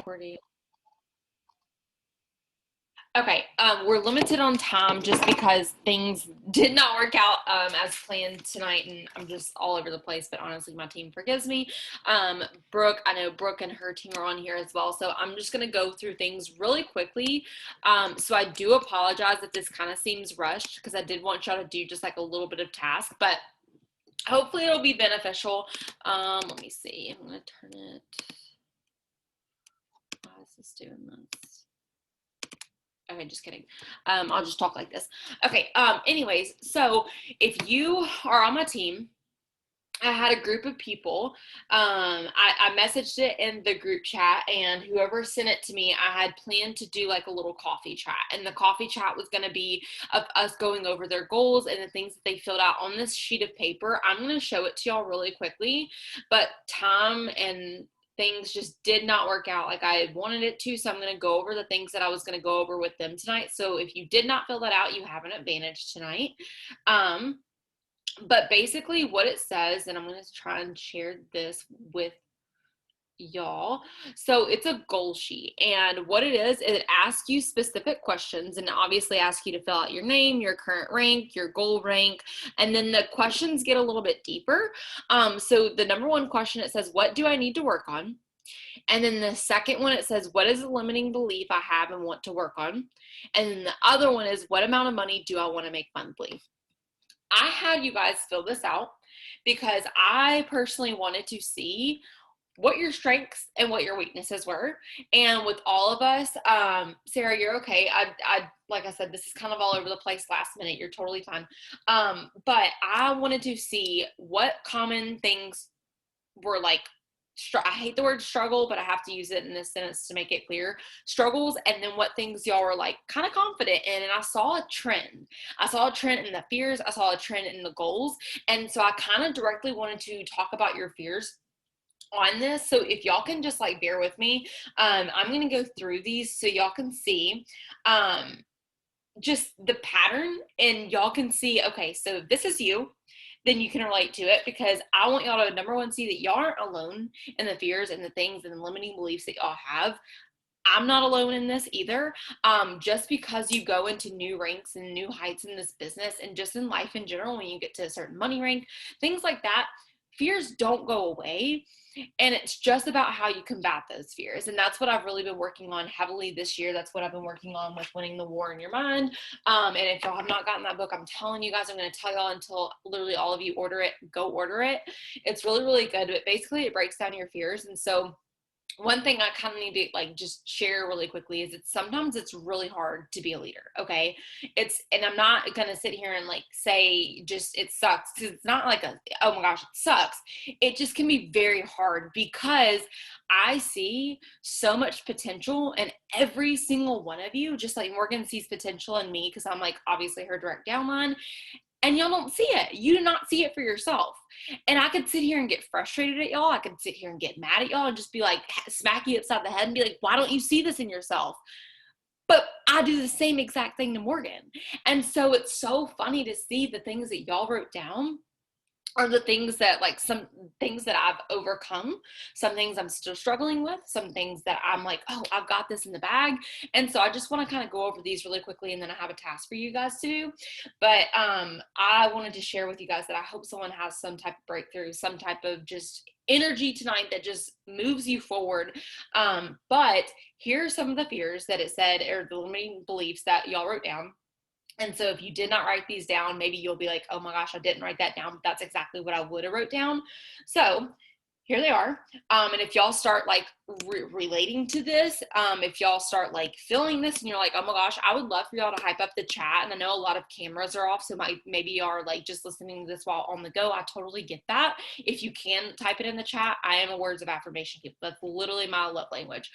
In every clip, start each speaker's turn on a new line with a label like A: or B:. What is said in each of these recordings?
A: recording. Okay, we're limited on time just because things did not work out as planned tonight, and I'm just all over the place, but honestly, my team forgives me. Brooke, I know Brooke and her team are on here as well, so I'm just going to go through things really quickly. So I do apologize if this kind of seems rushed because I did want y'all to do just like a little bit of task, but hopefully it'll be beneficial. Let me see. I'm going to turn it. Why is this doing this? Okay, just kidding. I'll just talk like this. Okay, anyways, so if you are on my team, I had a group of people. I messaged it in the group chat, and whoever sent it to me, I had planned to do like a little coffee chat. And the coffee chat was going to be of us going over their goals and the things that they filled out on this sheet of paper. I'm going to show it to y'all really quickly, but time and things just did not work out like I had wanted it to. So I'm going to go over the things that I was going to go over with them tonight. So if you did not fill that out, you have an advantage tonight. But basically what it says, and I'm going to try and share this with y'all. So it's a goal sheet, and what it is, it asks you specific questions, and obviously asks you to fill out your name, your current rank, your goal rank, and then the questions get a little bit deeper. So the number one question, it says, what do I need to work on? And then the second one, it says, what is the limiting belief I have and want to work on? And then the other one is, what amount of money do I want to make monthly? I had you guys fill this out because I personally wanted to see what your strengths and what your weaknesses were. And with all of us, Sarah, you're okay. I like I said, this is kind of all over the place last minute. You're totally fine. But I wanted to see what common things were like. I hate the word struggle, but I have to use it in this sentence to make it clear. Struggles, and then what things y'all were like kind of confident in. And I saw a trend. I saw a trend in the fears. I saw a trend in the goals. And so I kind of directly wanted to talk about your fears on this. So if y'all can just like bear with me, I'm going to go through these so y'all can see just the pattern, and y'all can see, okay, so if this is you, then you can relate to it, because I want y'all to, number one, see that y'all aren't alone in the fears and the things and the limiting beliefs that y'all have. I'm not alone in this either. Just because you go into new ranks and new heights in this business, and just in life in general, when you get to a certain money rank, things like that, fears don't go away. And it's just about how you combat those fears. And that's what I've really been working on heavily this year. That's what I've been working on with Winning the War in Your Mind. And if y'all have not gotten that book, I'm telling you guys, I'm going to tell y'all until literally all of you order it, go order it. It's really, really good. But basically it breaks down your fears. And so one thing I kind of need to like just share really quickly is that sometimes it's really hard to be a leader. Okay. And I'm not going to sit here and like say just it sucks, because it's not like oh my gosh, it sucks. It just can be very hard, because I see so much potential in every single one of you, just like Morgan sees potential in me, because I'm like obviously her direct downline. And y'all don't see it. You do not see it for yourself. And I could sit here and get frustrated at y'all. I could sit here and get mad at y'all and just be like, smack you upside the head and be like, why don't you see this in yourself? But I do the same exact thing to Morgan. And so it's so funny to see the things that y'all wrote down are the things that, like, some things that I've overcome, some things I'm still struggling with, some things that I'm like, oh, I've got this in the bag. And so I just want to kind of go over these really quickly, and then I have a task for you guys to do. But I wanted to share with you guys that I hope someone has some type of breakthrough, some type of just energy tonight that just moves you forward. But here are some of the fears that it said, or the limiting beliefs that y'all wrote down. And so if you did not write these down, maybe you'll be like, oh my gosh, I didn't write that down. But that's exactly what I would have wrote down. So here they are. And if y'all start like relating to this, if y'all start like feeling this and you're like, oh my gosh, I would love for y'all to hype up the chat. And I know a lot of cameras are off, so maybe you are like just listening to this while on the go. I totally get that. If you can type it in the chat, I am a words of affirmation people. That's literally my love language.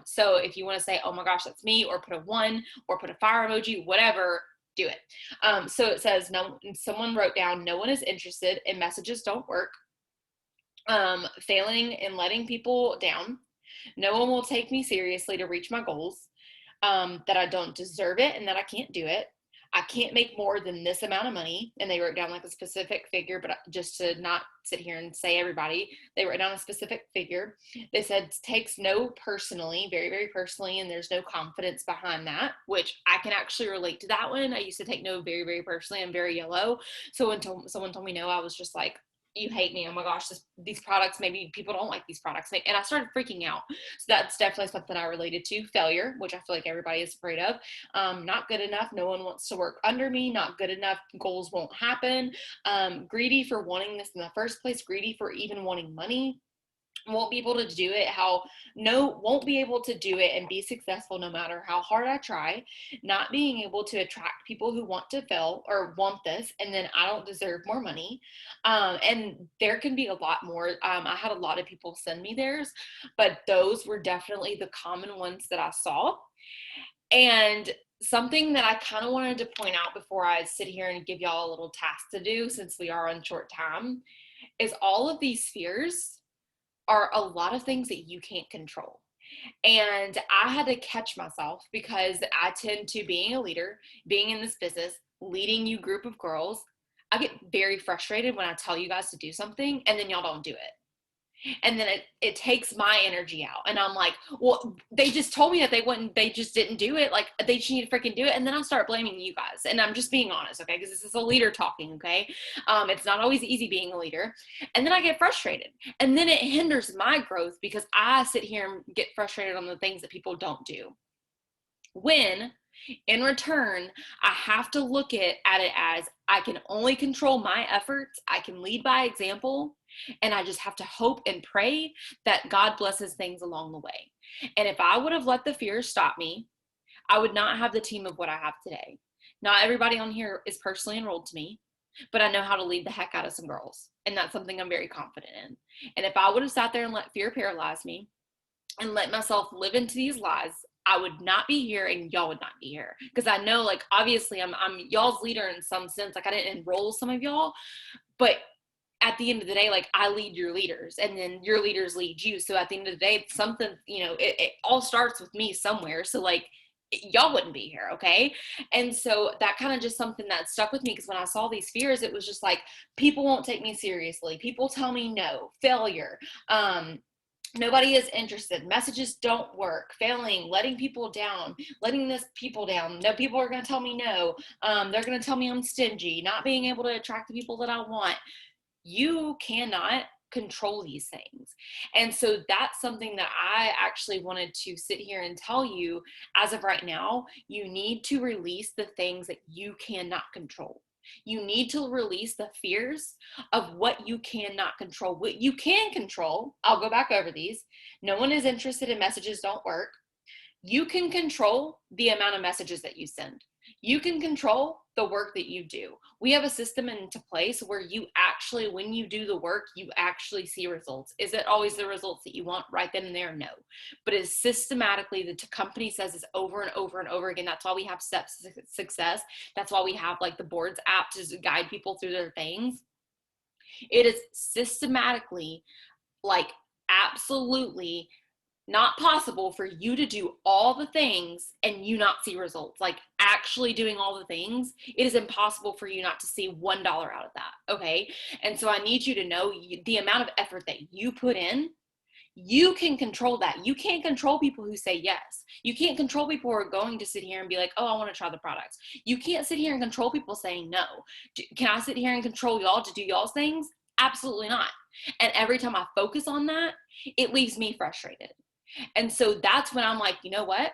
A: So if you want to say, oh my gosh, that's me, or put a 1 or put a fire emoji, whatever, do it. So it says, no, someone wrote down, no one is interested and messages don't work. Failing and letting people down. No one will take me seriously to reach my goals. That I don't deserve it and that I can't do it. I can't make more than this amount of money. And they wrote down like a specific figure, but just to not sit here and say everybody, they wrote down a specific figure. They said takes no personally, very, very personally, and there's no confidence behind that, which I can actually relate to that one. I used to take no very, very personally. I'm very yellow. So when someone told me no, I was just like, you hate me. Oh my gosh, these products, maybe people don't like these products. And I started freaking out. So that's definitely something I related to. Failure, which I feel like everybody is afraid of. Not good enough. No one wants to work under me. Not good enough. Goals won't happen. Greedy for wanting this in the first place. Greedy for even wanting money. Won't be able to do it won't be able to do it and be successful no matter how hard I try. Not being able to attract people who want to fail or want this, and then I don't deserve more money. And there can be a lot more. I had a lot of people send me theirs, but those were definitely the common ones that I saw. And something that I kind of wanted to point out before I sit here and give y'all a little task to do, since we are on short time, is all of these fears are a lot of things that you can't control. And I had to catch myself because I tend to, being a leader, being in this business, leading you group of girls, I get very frustrated when I tell you guys to do something and then y'all don't do it. And then it takes my energy out. And I'm like, well, they just told me that they just didn't do it. Like, they just need to freaking do it. And then I'll start blaming you guys. And I'm just being honest, okay? Because this is a leader talking, okay? It's not always easy being a leader. And then I get frustrated. And then it hinders my growth because I sit here and get frustrated on the things that people don't do. When, in return, I have to look at it as I can only control my efforts. I can lead by example. And I just have to hope and pray that God blesses things along the way. And if I would have let the fear stop me, I would not have the team of what I have today. Not everybody on here is personally enrolled to me, but I know how to lead the heck out of some girls. And that's something I'm very confident in. And if I would have sat there and let fear paralyze me and let myself live into these lies, I would not be here and y'all would not be here. Because I know, like, obviously I'm y'all's leader in some sense. Like, I didn't enroll some of y'all, but at the end of the day, like, I lead your leaders and then your leaders lead you. So at the end of the day, something, it all starts with me somewhere. So like, y'all wouldn't be here. Okay. And so that kind of just something that stuck with me, because when I saw these fears, it was just like, people won't take me seriously. People tell me no, failure. Nobody is interested. Messages don't work. Failing, letting people down, letting this people down. No, people are going to tell me no. They're going to tell me I'm stingy, not being able to attract the people that I want. You cannot control these things. And so that's something that I actually wanted to sit here and tell you. As of right now, you need to release the things that you cannot control. You need to release the fears of what you cannot control. What you can control, I'll go back over these. No one is interested in messages don't work. You can control the amount of messages that you send. You can control the work that you do. We have a system into place where you actually, when you do the work, you actually see results. Is it always the results that you want right then and there? No. But it's systematically, the company says this over and over and over again. That's why we have steps to success. That's why we have like the boards app to guide people through their things. It is systematically, like, absolutely not possible for you to do all the things and you not see results. Like, actually doing all the things, it is impossible for you not to see $1 out of that. Okay. And so I need you to know the amount of effort that you put in, you can control that. You can't control people who say yes. You can't control people who are going to sit here and be like, oh, I want to try the products. You can't sit here and control people saying no. Can I sit here and control y'all to do y'all's things? Absolutely not. And every time I focus on that, it leaves me frustrated. And so that's when I'm like, you know what?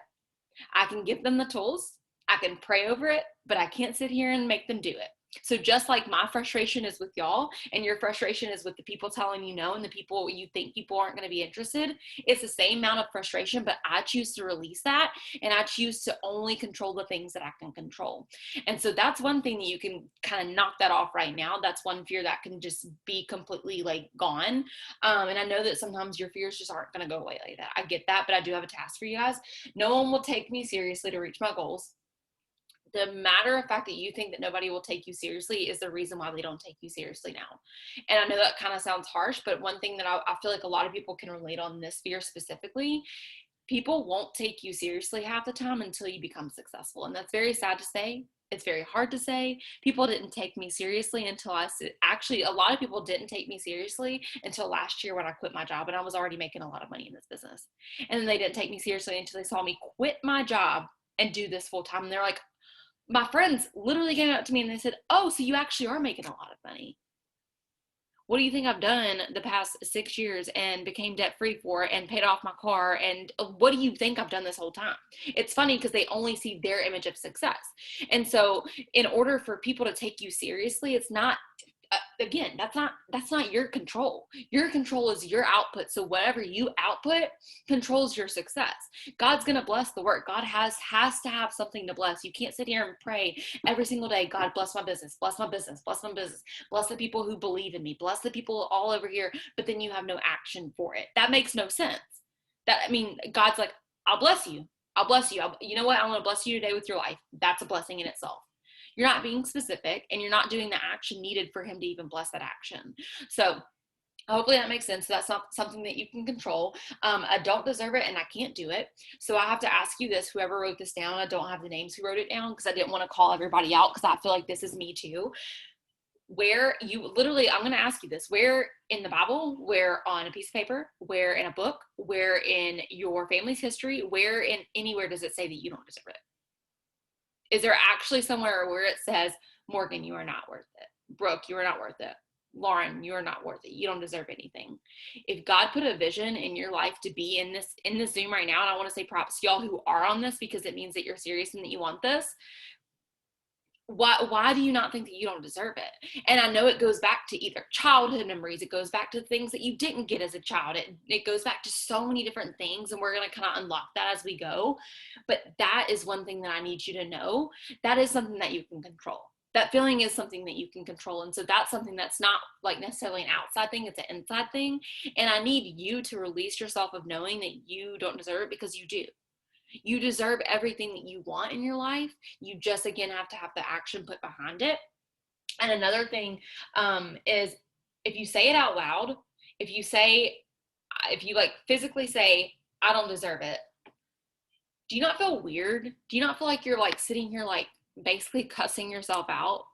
A: I can give them the tools. I can pray over it, but I can't sit here and make them do it. So just like my frustration is with y'all and your frustration is with the people telling you no and the people you think people aren't going to be interested, it's the same amount of frustration, but I choose to release that and I choose to only control the things that I can control. And so that's one thing that you can kind of knock that off right now. That's one fear that can just be completely like gone. And I know that sometimes your fears just aren't going to go away like that. I get that, but I do have a task for you guys. No one will take me seriously to reach my goals. The matter of fact that you think that nobody will take you seriously is the reason why they don't take you seriously now. And I know that kind of sounds harsh, but one thing that I feel like a lot of people can relate on this fear specifically, people won't take you seriously half the time until you become successful. And that's very sad to say, It's very hard to say. People didn't take me seriously until actually, a lot of people didn't take me seriously until last year when I quit my job, and I was already making a lot of money in this business. And then they didn't take me seriously until they saw me quit my job and do this full time. And they're like, my friends literally came up to me and they said, oh, so you actually are making a lot of money. What do you think I've done the past 6 years and became debt free for and paid off my car? And what do you think I've done this whole time? It's funny because they only see their image of success. And so in order for people to take you seriously, it's not, again, that's not your control. Your control is your output. So whatever you output controls your success. God's going to bless the work. God has to have something to bless. You can't sit here and pray every single day, God, bless my business, bless my business, bless my business, bless the people who believe in me, bless the people all over here, but then you have no action for it. That makes no sense. God's like, I'll bless you. I'll bless you. You know what? I'm going to bless you today with your life. That's a blessing in itself. You're not being specific, and you're not doing the action needed for him to even bless that action. So hopefully that makes sense. So that's not something that you can control. I don't deserve it and I can't do it. So I have to ask you this, whoever wrote this down. I don't have the names who wrote it down because I didn't want to call everybody out because I feel like this is me too. Where you literally, I'm going to ask you this, where in the Bible, where on a piece of paper, where in a book, where in your family's history, where in anywhere does it say that you don't deserve it? Is there actually somewhere where it says, Morgan, you are not worth it. Brooke, you are not worth it. Lauren, you are not worth it. You don't deserve anything. If God put a vision in your life to be in this Zoom right now, and I want to say props to y'all who are on this because it means that you're serious and that you want this. Why do you not think that you don't deserve it? And I know it goes back to either childhood memories, it goes back to things that you didn't get as a child, it goes back to so many different things, and we're going to kind of unlock that as we go. But that is one thing that I need you to know. That is something that you can control. That feeling is something that you can control. And so that's something that's not like necessarily an outside thing, it's an inside thing. And I need you to release yourself of knowing that you don't deserve it, because you do. You deserve everything that you want in your life. You just, again, have to have the action put behind it. And another thing is, if you say it out loud, if you like physically say, I don't deserve it, do you not feel weird? Do you not feel like you're like sitting here like basically cussing yourself out?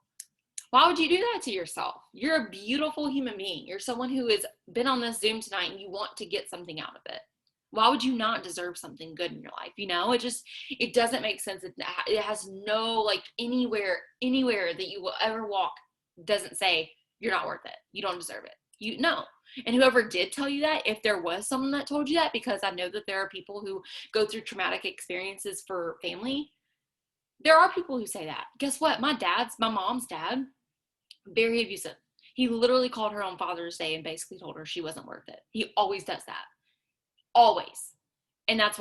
A: Why would you do that to yourself? You're a beautiful human being. You're someone who has been on this Zoom tonight and you want to get something out of it. Why would you not deserve something good in your life? It doesn't make sense. It has no, like, anywhere that you will ever walk doesn't say you're not worth it. You don't deserve it. You know. And whoever did tell you that, if there was someone that told you that, because I know that there are people who go through traumatic experiences for family, there are people who say that. Guess what? My mom's dad, very abusive. He literally called her on Father's Day and basically told her she wasn't worth it. He always does that. Always. And that's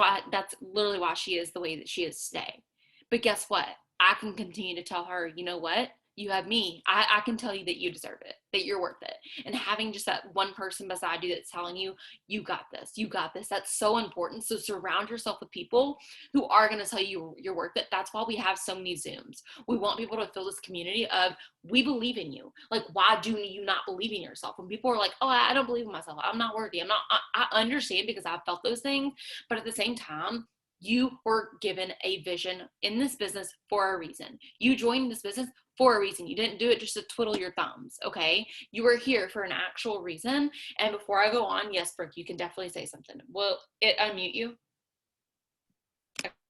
A: literally why she is the way that she is today. But guess what? I can continue to tell her, you know what? You have me. I can tell you that you deserve it, that you're worth it. And having just that one person beside you that's telling you, you got this, that's so important. So surround yourself with people who are going to tell you you're worth it. That's why we have so many Zooms. We want people to feel this community of, we believe in you. Like, why do you not believe in yourself? When people are like, oh, I don't believe in myself, I'm not worthy, I understand, because I've felt those things. But at the same time, you were given a vision in this business for a reason. You joined this business for a reason. You didn't do it just to twiddle your thumbs, okay? You were here for an actual reason. And before I go on, yes, Brooke, you can definitely say something. Will it unmute you?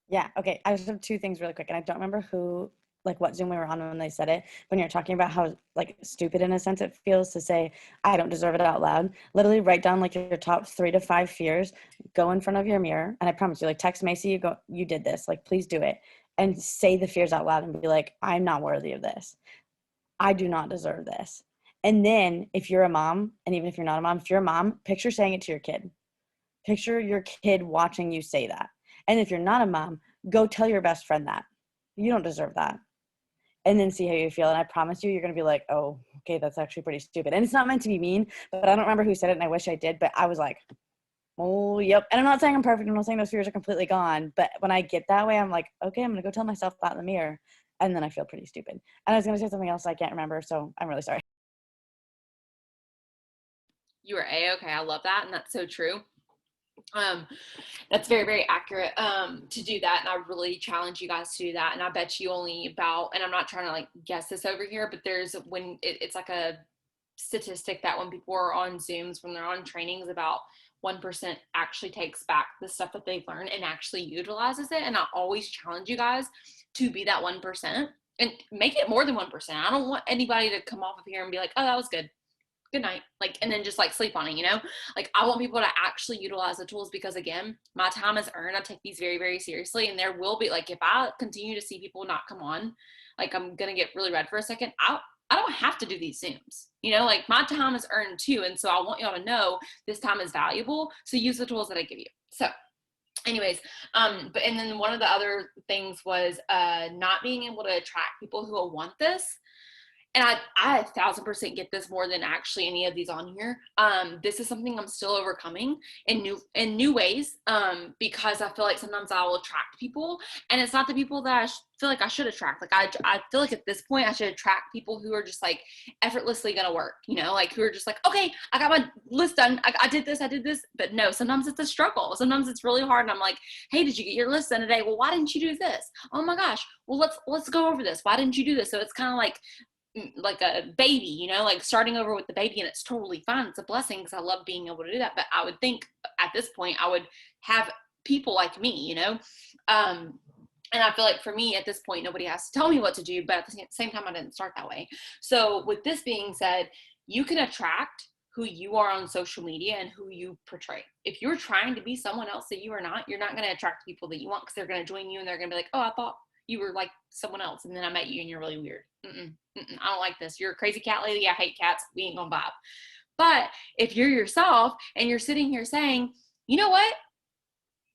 B: Yeah, okay. I just have two things really quick, and I don't remember what Zoom we were on when they said it. When you're talking about how like stupid in a sense it feels to say, I don't deserve it out loud. Literally write down like your top 3 to 5 fears, go in front of your mirror, and I promise you, like text Macy, you did this, like please do it. And say the fears out loud and be like, I'm not worthy of this. I do not deserve this. And then if you're a mom, and even if you're not a mom, if you're a mom, picture saying it to your kid. Picture your kid watching you say that. And if you're not a mom, go tell your best friend that. You don't deserve that. And then see how you feel. And I promise you're going to be like, oh, okay, that's actually pretty stupid. And it's not meant to be mean, but I don't remember who said it, and I wish I did. But I was like, oh, yep. And I'm not saying I'm perfect. I'm not saying those fears are completely gone. But when I get that way, I'm like, okay, I'm going to go tell myself that in the mirror. And then I feel pretty stupid. And I was going to say something else I can't remember. So I'm really sorry.
A: You are A-okay. I love that. And that's so true. Um, that's very, very accurate to do that. And I really challenge you guys to do that. And I bet you only about, and I'm not trying to like guess this over here, but there's when it's like a statistic that when people are on Zooms, when they're on trainings, about 1% actually takes back the stuff that they've learned and actually utilizes it. And I always challenge you guys to be that 1% and make it more than 1%. I don't want anybody to come off of here and be like, oh, that was good, good night, like, and then just like sleep on it, you know? Like, I want people to actually utilize the tools, because again, my time is earned. I take these very, very seriously. And there will be, like, if I continue to see people not come on, like, I'm gonna get really red for a second. I don't have to do these Zooms, you know, like, my time is earned too. And so I want y'all to know this time is valuable. So use the tools that I give you. So anyways, but, and then one of the other things was not being able to attract people who will want this. And I 1,000% get this more than actually any of these on here. This is something I'm still overcoming in new ways, because I feel like sometimes I will attract people, and it's not the people that I feel like I should attract. Like, I feel like at this point I should attract people who are just like effortlessly gonna work, you know, like who are just like, okay, I got my list done. I did this. But no, sometimes it's a struggle. Sometimes it's really hard. And I'm like, hey, did you get your list done today? Well, why didn't you do this? Oh my gosh. Well, let's go over this. Why didn't you do this? So it's kind of like a baby, you know, like starting over with the baby, and it's totally fine. It's a blessing, because I love being able to do that. But I would think at this point I would have people like me, you know. And I feel like for me at this point, nobody has to tell me what to do, but at the same time, I didn't start that way. So with this being said, you can attract who you are on social media and who you portray. If you're trying to be someone else that you are not, you're not going to attract people that you want, because they're going to join you and they're going to be like, oh, I thought you were like someone else, and then I met you and you're really weird. I don't like this. You're a crazy cat lady. I hate cats. We ain't gonna vibe. But if you're yourself and you're sitting here saying, you know what?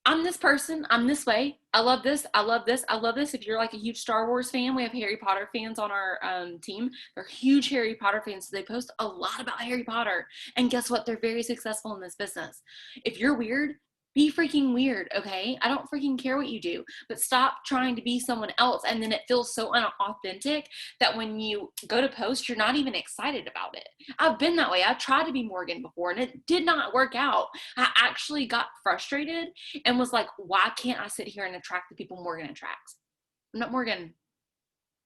A: I'm this person. I'm this way. I love this. I love this. I love this. If you're like a huge Star Wars fan, we have Harry Potter fans on our team. They're huge Harry Potter fans. So they post a lot about Harry Potter. And guess what? They're very successful in this business. If you're weird, be freaking weird, okay? I don't freaking care what you do, but stop trying to be someone else. And then it feels so unauthentic that when you go to post, you're not even excited about it. I've been that way. I tried to be Morgan before and it did not work out. I actually got frustrated and was like, why can't I sit here and attract the people Morgan attracts? I'm not Morgan.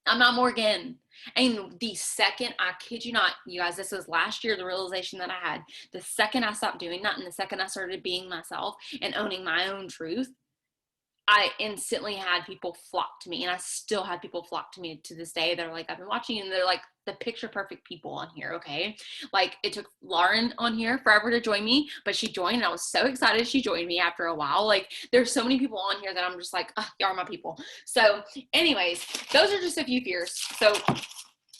A: I'm not Morgan. And the second, I kid you not, you guys, this was last year, the realization that I had. The second I stopped doing that, and the second I started being myself and owning my own truth, I instantly had people flock to me, and I still had people flock to me to this day. They're like, I've been watching, and they're like the picture perfect people on here, okay? Like, it took Lauren on here forever to join me, but she joined, and I was so excited she joined me after a while. Like, there's so many people on here that I'm just like, oh, y'all are my people. So anyways, those are just a few fears. So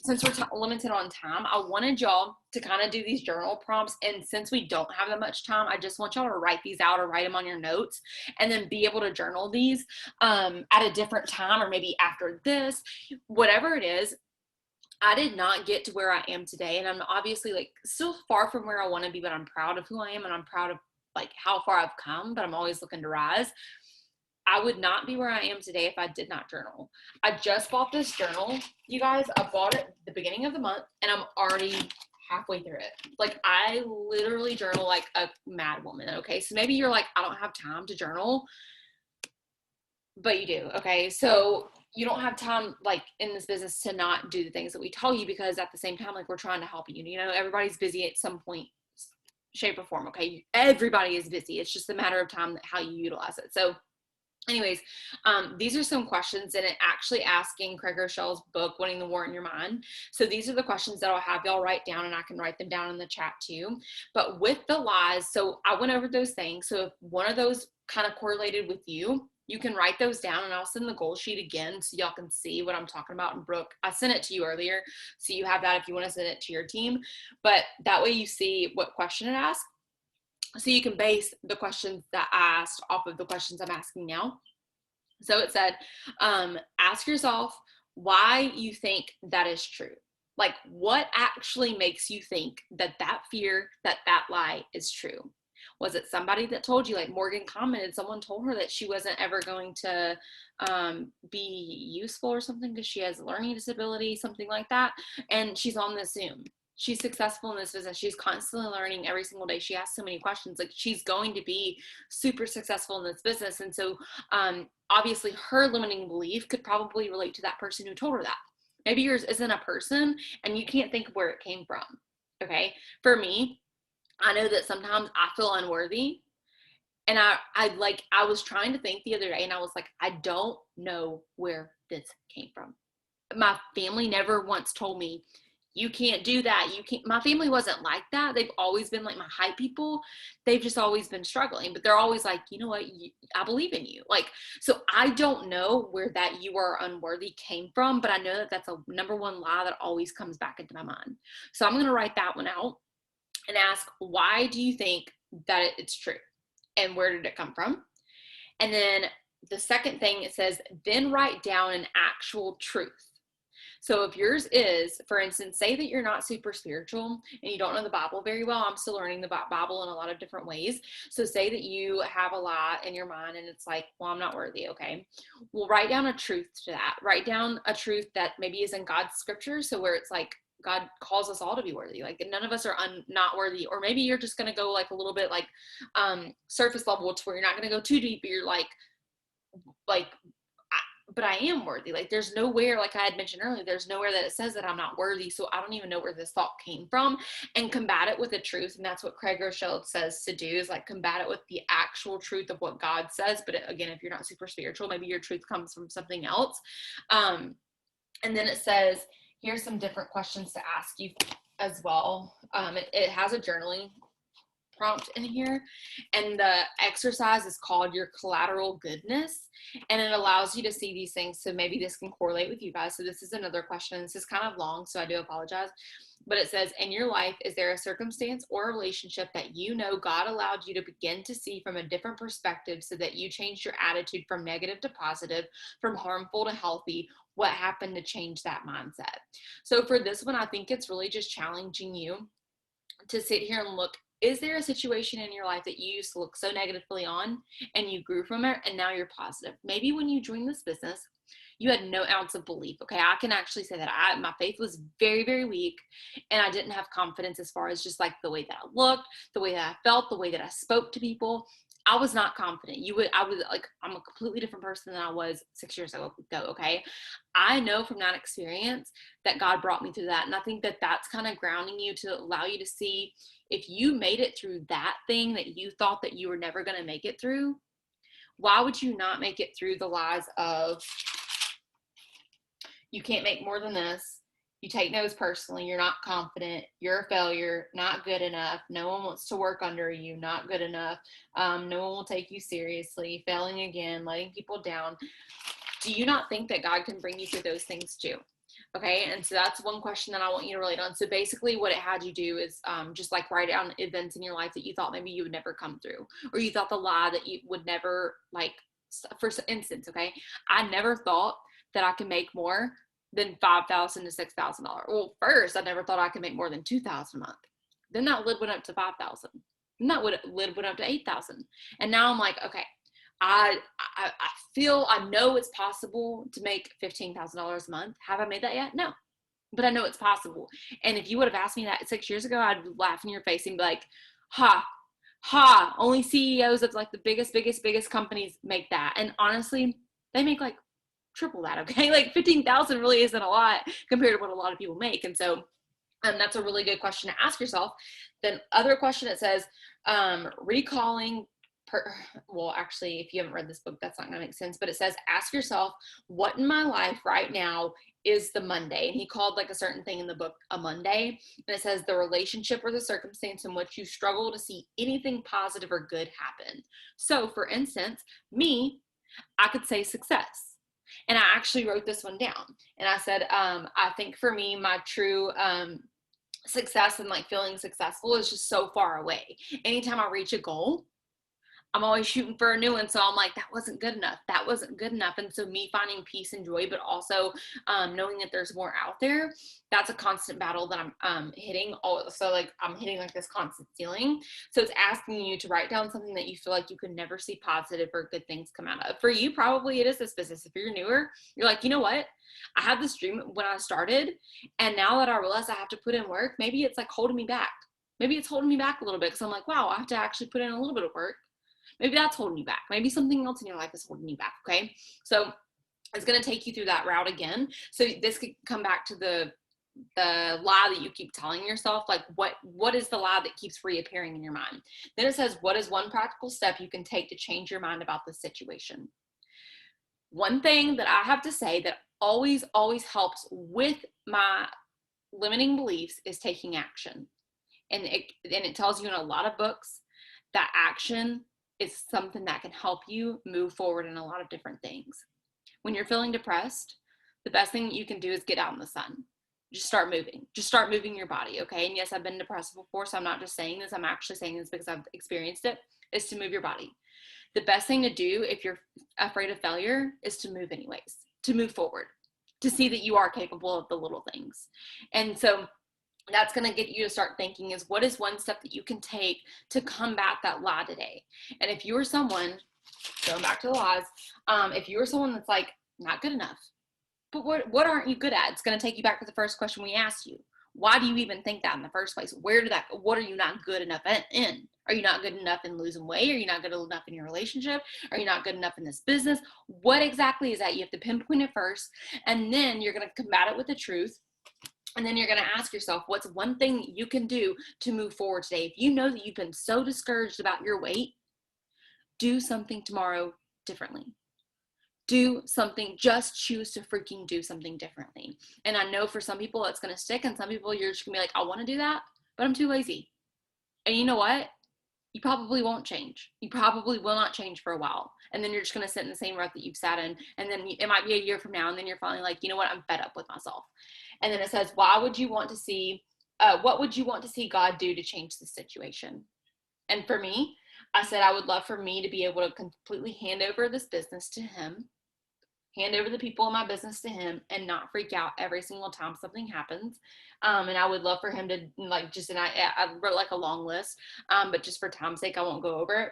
A: since we're limited on time, I wanted y'all to kind of do these journal prompts. And since we don't have that much time, I just want y'all to write these out or write them on your notes, and then be able to journal these at a different time, or maybe after this, whatever it is. I did not get to where I am today, and I'm obviously like still far from where I want to be, but I'm proud of who I am, and I'm proud of like how far I've come, but I'm always looking to rise. I would not be where I am today if I did not journal. I just bought this journal, you guys. I bought it at the beginning of the month, and I'm already halfway through it. Like, I literally journal like a mad woman, okay? So maybe you're like, I don't have time to journal, but you do, okay? So you don't have time, like, in this business to not do the things that we tell you, because at the same time, like, we're trying to help you. You know, everybody's busy at some point, shape, or form, okay? Everybody is busy. It's just a matter of time how you utilize it. So anyways, these are some questions, and it actually asking Craig Rochell's book, Winning the War in Your Mind. So these are the questions that I'll have y'all write down, and I can write them down in the chat too. But with the lies, so I went over those things. So if one of those kind of correlated with you, you can write those down, and I'll send the goal sheet again so y'all can see what I'm talking about. And Brooke, I sent it to you earlier, so you have that if you want to send it to your team. But that way you see what question it asks. So you can base the questions that I asked off of the questions I'm asking now. So it said, ask yourself why you think that is true. Like, what actually makes you think that that fear, that lie is true? Was it somebody that told you, like Morgan commented, someone told her that she wasn't ever going to be useful or something because she has a learning disability, something like that, and she's on this Zoom. she's successful in this business. She's constantly learning every single day. She asks so many questions. Like, she's going to be super successful in this business. And so obviously her limiting belief could probably relate to that person who told her that. Maybe yours isn't a person and you can't think of where it came from. Okay. For me, I know that sometimes I feel unworthy. And I was trying to think the other day and I was like, I don't know where this came from. My family never once told me, you can't do that. You can't. My family wasn't like that. They've always been like my hype people. They've just always been struggling, but they're always like, you know what? I believe in you. Like, so I don't know where that you are unworthy came from, but I know that that's a number one lie that always comes back into my mind. So I'm going to write that one out and ask, why do you think that it's true? And where did it come from? And then the second thing, it says, then write down an actual truth. So if yours is, for instance, say that you're not super spiritual and you don't know the Bible very well. I'm still learning the Bible in a lot of different ways. So say that you have a lie in your mind and it's like, well, I'm not worthy. Okay. Well, write down a truth to that. Write down a truth that maybe is in God's scripture. So where it's like, God calls us all to be worthy. Like, none of us are not worthy. Or maybe you're just going to go like a little bit like surface level to where you're not going to go too deep, but you're like, but I am worthy. Like, there's nowhere, like I had mentioned earlier, there's nowhere that it says that I'm not worthy. So I don't even know where this thought came from, and combat it with the truth. And that's what Craig Rochelle says to do, is like combat it with the actual truth of what God says. But again, if you're not super spiritual, maybe your truth comes from something else. And then it says, here's some different questions to ask you as well. It has a journaling prompt in here, and the exercise is called your collateral goodness, and it allows you to see these things. So maybe this can correlate with you guys. So this is another question. This is kind of long, so I do apologize, but it says, in your life, is there a circumstance or a relationship that you know God allowed you to begin to see from a different perspective so that you changed your attitude from negative to positive, from harmful to healthy? What happened to change that mindset? So for this one, I think it's really just challenging you to sit here and look, is there a situation in your life that you used to look so negatively on and you grew from it and now you're positive? Maybe when you joined this business, you had no ounce of belief. Okay, I can actually say that my faith was very, very weak, and I didn't have confidence as far as just like the way that I looked, the way that I felt, the way that I spoke to people. I was not confident. I'm a completely different person than I was 6 years ago. Okay. I know from that experience that God brought me through that. And I think that that's kind of grounding you to allow you to see, if you made it through that thing that you thought that you were never going to make it through, why would you not make it through the lies of, you can't make more than this, you take no's personally, you're not confident, you're a failure, not good enough, no one wants to work under you, not good enough, no one will take you seriously, failing again, letting people down. Do you not think that God can bring you through those things too? Okay, and so that's one question that I want you to relate on. So basically what it had you do is just like write down events in your life that you thought maybe you would never come through, or you thought the lie that you would never, like, for instance, okay, I never thought that I could make more than $5,000 to $6,000. Well, first, I never thought I could make more than $2,000 a month. Then that lid went up to $5,000. Then that lid went up to $8,000. And now I'm like, okay, I feel, I know it's possible to make $15,000 a month. Have I made that yet? No, but I know it's possible. And if you would have asked me that 6 years ago, I'd laugh in your face and be like, only CEOs of like the biggest companies make that. And honestly, they make like triple that. Okay. Like 15,000 really isn't a lot compared to what a lot of people make. And so that's a really good question to ask yourself. Then other question, it says, recalling well, actually, if you haven't read this book, that's not going to make sense, but it says, ask yourself, what in my life right now is the Monday? And he called like a certain thing in the book a Monday. And it says, the relationship or the circumstance in which you struggle to see anything positive or good happen. So for instance, I could say success. And I actually wrote this one down. And I said, I think for me, my true success and like feeling successful is just so far away. Anytime I reach a goal, I'm always shooting for a new one. So I'm like, that wasn't good enough. That wasn't good enough. And so me finding peace and joy, but also knowing that there's more out there, that's a constant battle that I'm hitting. So like I'm hitting like this constant ceiling. So it's asking you to write down something that you feel like you could never see positive or good things come out of. For you, probably it is this business. If you're newer, you're like, you know what? I had this dream when I started. And now that I realize I have to put in work, maybe it's like holding me back. Maybe it's holding me back a little bit because I'm like, wow, I have to actually put in a little bit of work. Maybe that's holding you back. Maybe something else in your life is holding you back. Okay. So it's going to take you through that route again. So this could come back to the lie that you keep telling yourself. Like what is the lie that keeps reappearing in your mind? Then it says, what is one practical step you can take to change your mind about this situation? One thing that I have to say that always helps with my limiting beliefs is taking action. And it tells you in a lot of books that action is something that can help you move forward in a lot of different things. When you're feeling depressed, the best thing you can do is get out in the sun. Just start moving. Just start moving your body, okay? And yes, I've been depressed before, so I'm not just saying this. I'm actually saying this because I've experienced it, is to move your body. The best thing to do if you're afraid of failure is to move anyways, to move forward, to see that you are capable of the little things. And so that's going to get you to start thinking is what is one step that you can take to combat that lie today? And if you are someone, going back to the lies, if you are someone that's like, not good enough, but what aren't you good at? It's going to take you back to the first question we asked you. Why do you even think that in the first place? What are you not good enough in? Are you not good enough in losing weight? Are you not good enough in your relationship? Are you not good enough in this business? What exactly is that? You have to pinpoint it first, and then you're going to combat it with the truth. And then you're going to ask yourself, what's one thing that you can do to move forward today? If you know that you've been so discouraged about your weight, do something tomorrow differently. Do something, just choose to freaking do something differently. And I know for some people it's going to stick, and some people you're just going to be like, I want to do that, but I'm too lazy. And you know what? You probably won't change. You probably will not change for a while. And then you're just going to sit in the same rut that you've sat in. And then it might be a year from now, and then you're finally like, you know what? I'm fed up with myself. And then it says, what would you want to see God do to change the situation? And for me, I said, I would love for me to be able to completely hand over this business to him, hand over the people in my business to him, and not freak out every single time something happens. And I would love for him to and I wrote like a long list, but just for time's sake, I won't go over it.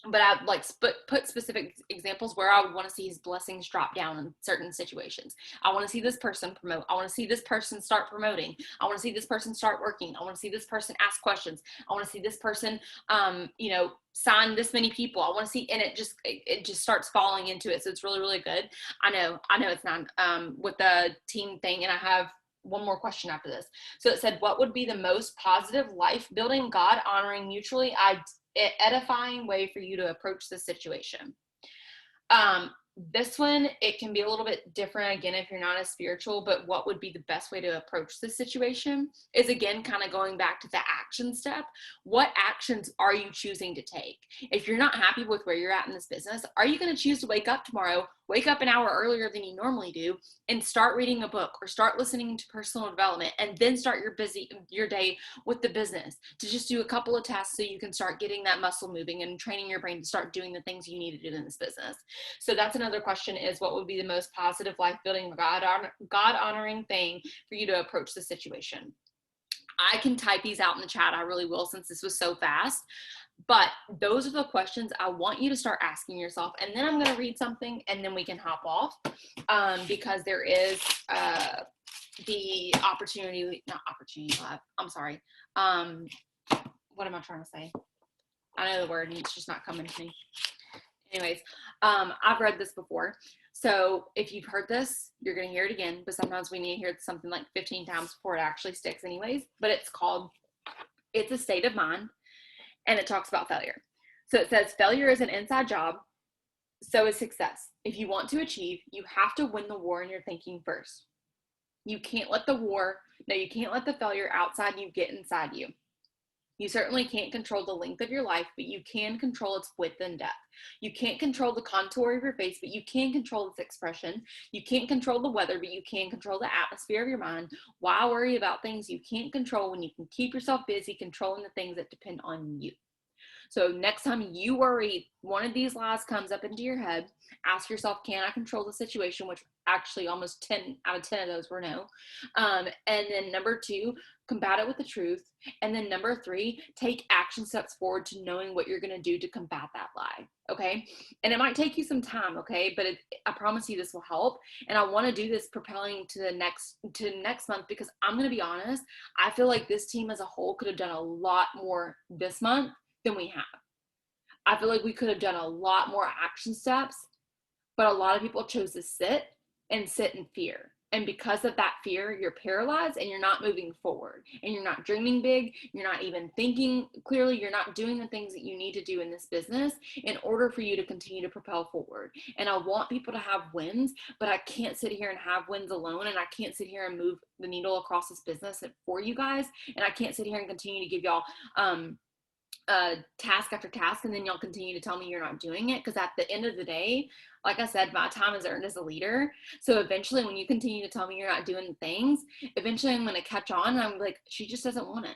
A: But I'd like put specific examples where I would want to see his blessings drop down in certain situations. I want to see this person promote. I want to see this person start promoting. I want to see this person start working. I want to see this person ask questions. I want to see this person, sign this many people. I want to see, and it just starts falling into it. So it's really, really good. I know it's not with the team thing, and I have one more question after this. So it said, what would be the most positive, life-building, God-honoring, mutually edifying way for you to approach the situation? This one, it can be a little bit different again if you're not as spiritual, but what would be the best way to approach this situation is, again, kind of going back to the action step. What actions are you choosing to take? If you're not happy with where you're at in this business, are you going to choose to wake up tomorrow, wake up an hour earlier than you normally do, and start reading a book or start listening to personal development, and then start your day with the business to just do a couple of tasks so you can start getting that muscle moving and training your brain to start doing the things you need to do in this business? So that's another question, is what would be the most positive, life-building, God-honoring thing for you to approach the situation? I can type these out in the chat. I really will, since this was so fast. But those are the questions I want you to start asking yourself. And then I'm going to read something, and then we can hop off, because there is the not opportunity lab. I'm sorry. What am I trying to say? I know the word, and it's just not coming to me. Anyways, I've read this before. So if you've heard this, you're going to hear it again. But sometimes we need to hear something like 15 times before it actually sticks anyways. But it's a state of mind. And it talks about failure. So it says, failure is an inside job. So is success. If you want to achieve, you have to win the war in your thinking first. You can't let the failure outside you get inside you. You certainly can't control the length of your life, but you can control its width and depth. You can't control the contour of your face, but you can control its expression. You can't control the weather, but you can control the atmosphere of your mind. Why worry about things you can't control when you can keep yourself busy controlling the things that depend on you? So next time you worry, one of these lies comes up into your head, ask yourself, can I control the situation? Which actually almost 10 out of 10 of those were no. And then number 2, combat it with the truth. And then number 3, take action steps forward to knowing what you're going to do to combat that lie. Okay. And it might take you some time. Okay. But I promise you this will help. And I want to do this propelling to next month, because I'm going to be honest, I feel like this team as a whole could have done a lot more this month than we have. I feel like we could have done a lot more action steps, but a lot of people chose to sit in fear. And because of that fear, you're paralyzed and you're not moving forward, and you're not dreaming big. You're not even thinking clearly. You're not doing the things that you need to do in this business in order for you to continue to propel forward. And I want people to have wins, but I can't sit here and have wins alone. And I can't sit here and move the needle across this business for you guys. And I can't sit here and continue to give y'all, task after task, and then y'all continue to tell me you're not doing it, because at the end of the day, like I said, my time is earned as a leader. So eventually when you continue to tell me you're not doing things, eventually I'm going to catch on, and I'm like, she just doesn't want it.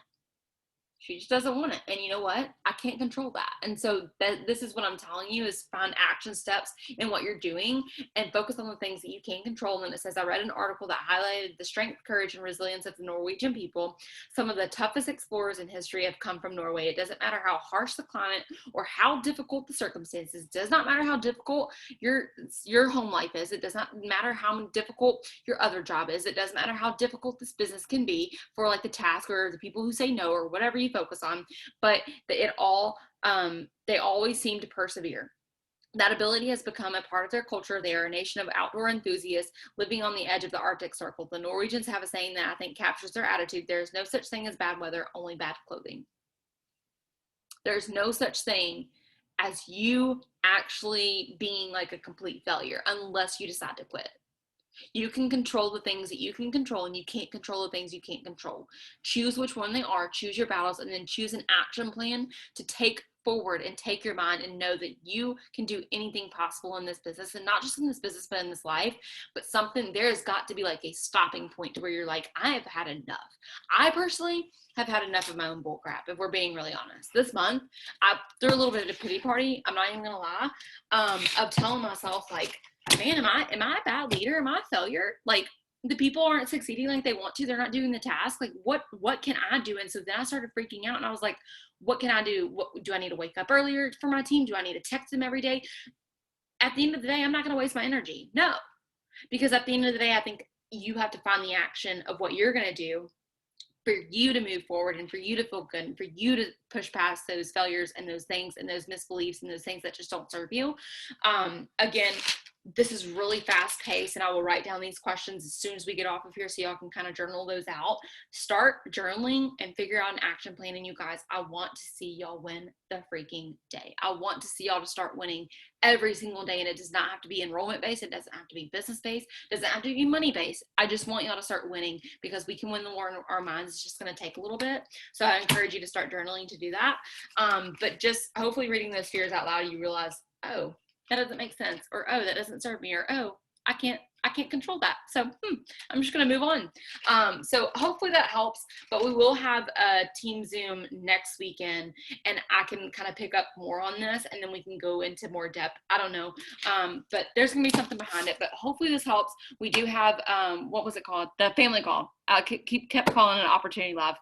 A: She just doesn't want it. And you know what? I can't control that. And so this is what I'm telling you, is find action steps in what you're doing and focus on the things that you can control. And then it says, I read an article that highlighted the strength, courage, and resilience of the Norwegian people. Some of the toughest explorers in history have come from Norway. It doesn't matter how harsh the climate or how difficult the circumstances. It does not matter how difficult your home life is. It does not matter how difficult your other job is. It doesn't matter how difficult this business can be for like the task or the people who say no or whatever you focus on, but they always seem to persevere. That ability has become a part of their culture. They are a nation of outdoor enthusiasts living on the edge of the Arctic Circle. The Norwegians have a saying that I think captures their attitude. There is no such thing as bad weather, only bad clothing. There's no such thing as you actually being like a complete failure unless you decide to quit. You can control the things that you can control, and you can't control the things you can't control. Choose which one they are, choose your battles, and then choose an action plan to take forward and take your mind and know that you can do anything possible in this business, and not just in this business, but in this life. But there's got to be like a stopping point to where you're like, I have had enough. I personally have had enough of my own bullcrap, if we're being really honest. This month, I threw a little bit of a pity party, I'm not even gonna lie, of telling myself like, man, am I a bad leader? Am I a failure? Like, the people aren't succeeding like they want to. They're not doing the task. Like, what can I do? And so then I started freaking out, and I was like, what can I do? What do I need to wake up earlier for my team? Do I need to text them every day? At the end of the day, I'm not going to waste my energy. No, because at the end of the day, I think you have to find the action of what you're going to do for you to move forward and for you to feel good and for you to push past those failures and those things and those misbeliefs and those things that just don't serve you. Again, this is really fast paced, and I will write down these questions as soon as we get off of here so y'all can kind of journal those out. Start journaling and figure out an action plan. And you guys, I want to see y'all win the freaking day. I want to see y'all to start winning every single day. And it does not have to be enrollment based. It doesn't have to be business based. It doesn't have to be money based. I just want y'all to start winning, because we can win the war in our minds. It's just going to take a little bit. So I encourage you to start journaling to do that. But just hopefully reading those fears out loud, you realize, oh, that doesn't make sense, or oh, that doesn't serve me, or oh, I can't control that. So I'm just going to move on. So hopefully that helps, but we will have a team Zoom next weekend, and I can kind of pick up more on this, and then we can go into more depth. I don't know. But there's going to be something behind it, but hopefully this helps. We do have, what was it called? The family call. I kept calling it an opportunity live.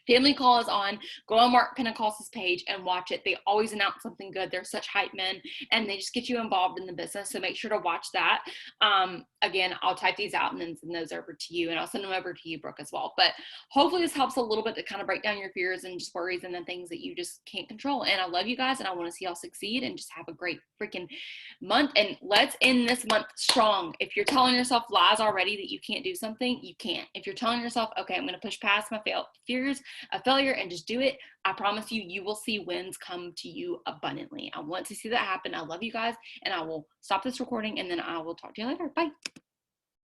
A: Family call is on. Go on Mark Pentecost's page and watch it. They always announce something good. They're such hype men, and they just get you involved in the business. So make sure to watch that. Again, I'll type these out and then send those over to you, and I'll send them over to you, Brooke, as well. But hopefully this helps a little bit to kind of break down your fears and just worries and the things that you just can't control. And I love you guys, and I want to see y'all succeed and just have a great freaking month. And let's end this month strong. If you're telling yourself lies already that you can't do something, you can't. If you're telling yourself, okay, I'm going to push past my fears, a failure, and just do it, I promise you, you will see wins come to you abundantly. I want to see that happen. I love you guys, and I will stop this recording, and then I will talk to you later. Bye.